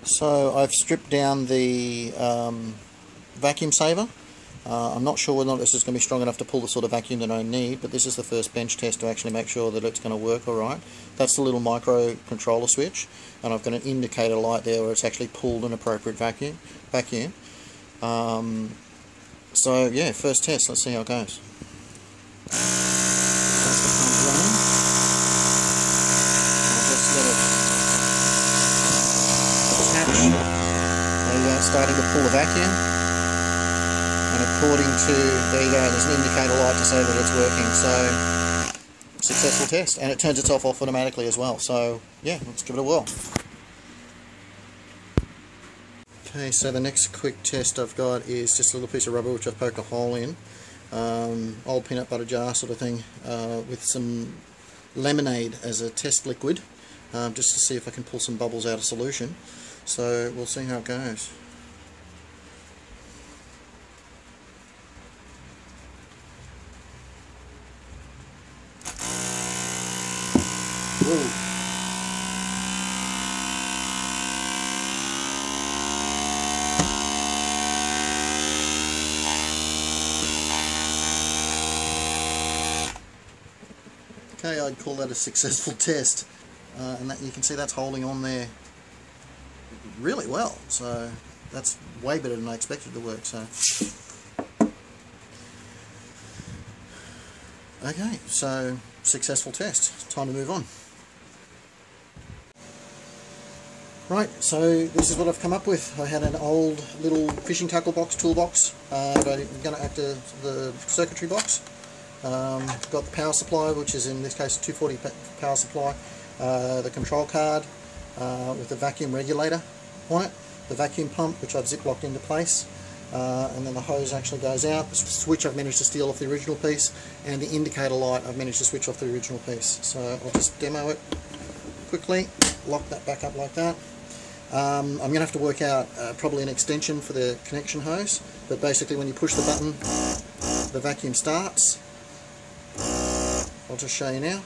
So I've stripped down the vacuum saver. I'm not sure whether or not this is going to be strong enough to pull the sort of vacuum that I need, but this is the first bench test to actually make sure that it's going to work alright. That's the little micro controller switch, and I've got an indicator light there where it's actually pulled an appropriate vacuum. So yeah, first test, let's see how it goes. That's the pump running. I'll just let it attach. There you go, starting to pull the vacuum. And according to, there you go, there's an indicator light to say that it's working. So, successful test. And it turns itself off automatically as well. So, yeah, let's give it a whirl. Okay, so the next quick test I've got is just a little piece of rubber which I've poked a hole in. Old peanut butter jar sort of thing, with some lemonade as a test liquid, just to see if I can pull some bubbles out of solution. So we'll see how it goes. Whoa. Okay, I'd call that a successful test, and that you can see that's holding on there really well, so that's way better than I expected to work. So okay, so successful test, time to move on. Right, so this is what I've come up with. I had an old little fishing tackle box, toolbox, but I'm going to act as the circuitry box. Got the power supply, which is in this case a 240 power supply, the control card with the vacuum regulator on it, the vacuum pump which I've ziplocked into place, and then the hose actually goes out. The switch I've managed to steal off the original piece, and the indicator light I've managed to switch off the original piece. So I'll just demo it quickly, lock that back up like that. I'm going to have to work out probably an extension for the connection hose, but basically when you push the button the vacuum starts. I'll just show you now.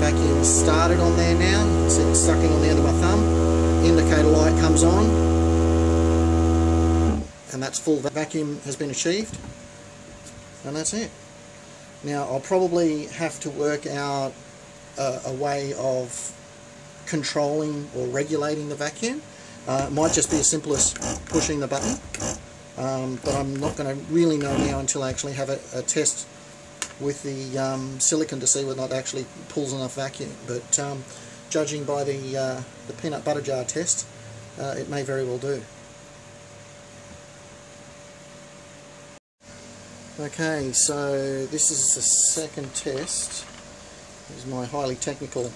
Vacuum started on there now. You can see it's sucking on the end of my thumb. Indicator light comes on, and that's full vacuum has been achieved, and that's it. Now I'll probably have to work out a way of controlling or regulating the vacuum. It might just be as simple as pushing the button. But I'm not going to really know now until I actually have a test with the silicone to see whether or not it actually pulls enough vacuum. But judging by the peanut butter jar test, it may very well do. Okay, so this is the second test. This is my highly technical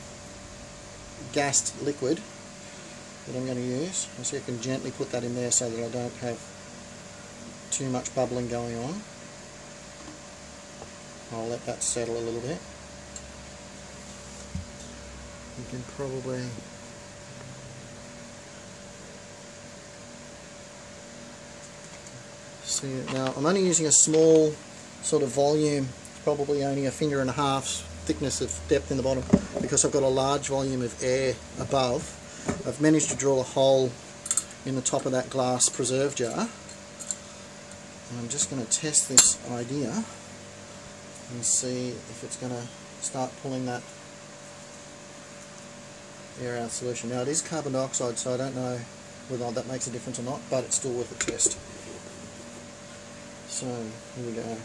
gassed liquid that I'm going to use. I'll see if I can gently put that in there so that I don't have too much bubbling going on. I'll let that settle a little bit. You can probably see it now. I'm only using a small sort of volume, probably only 1.5 fingers thickness of depth in the bottom, because I've got a large volume of air above. I've managed to drill a hole in the top of that glass preserve jar. And I'm just going to test this idea and see if it's going to start pulling that air out of solution. Now it is carbon dioxide, so I don't know whether that makes a difference or not, but it's still worth a test. So here we go.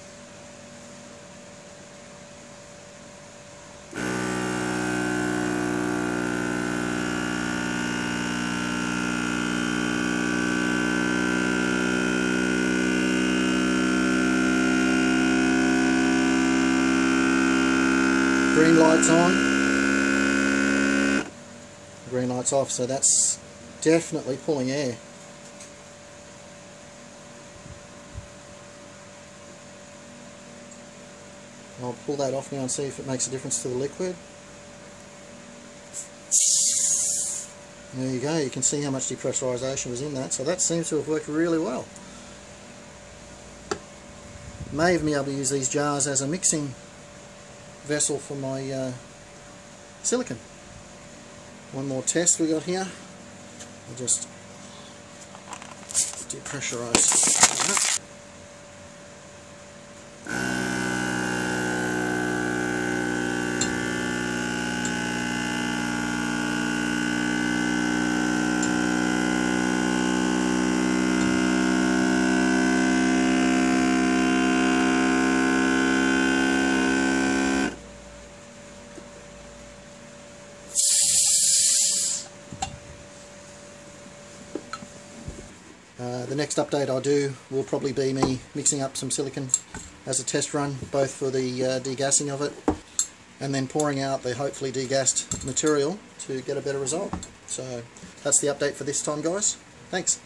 Green light's on, green light's off, so that's definitely pulling air. I'll pull that off now and see if it makes a difference to the liquid. There you go, you can see how much depressurization was in that, so that seems to have worked really well. May even be able to use these jars as a mixing vessel for my silicone. One more test we got here. We'll just depressurize. The next update I do will probably be me mixing up some silicone as a test run, both for the degassing of it and then pouring out the hopefully degassed material to get a better result. So that's the update for this time, guys. Thanks.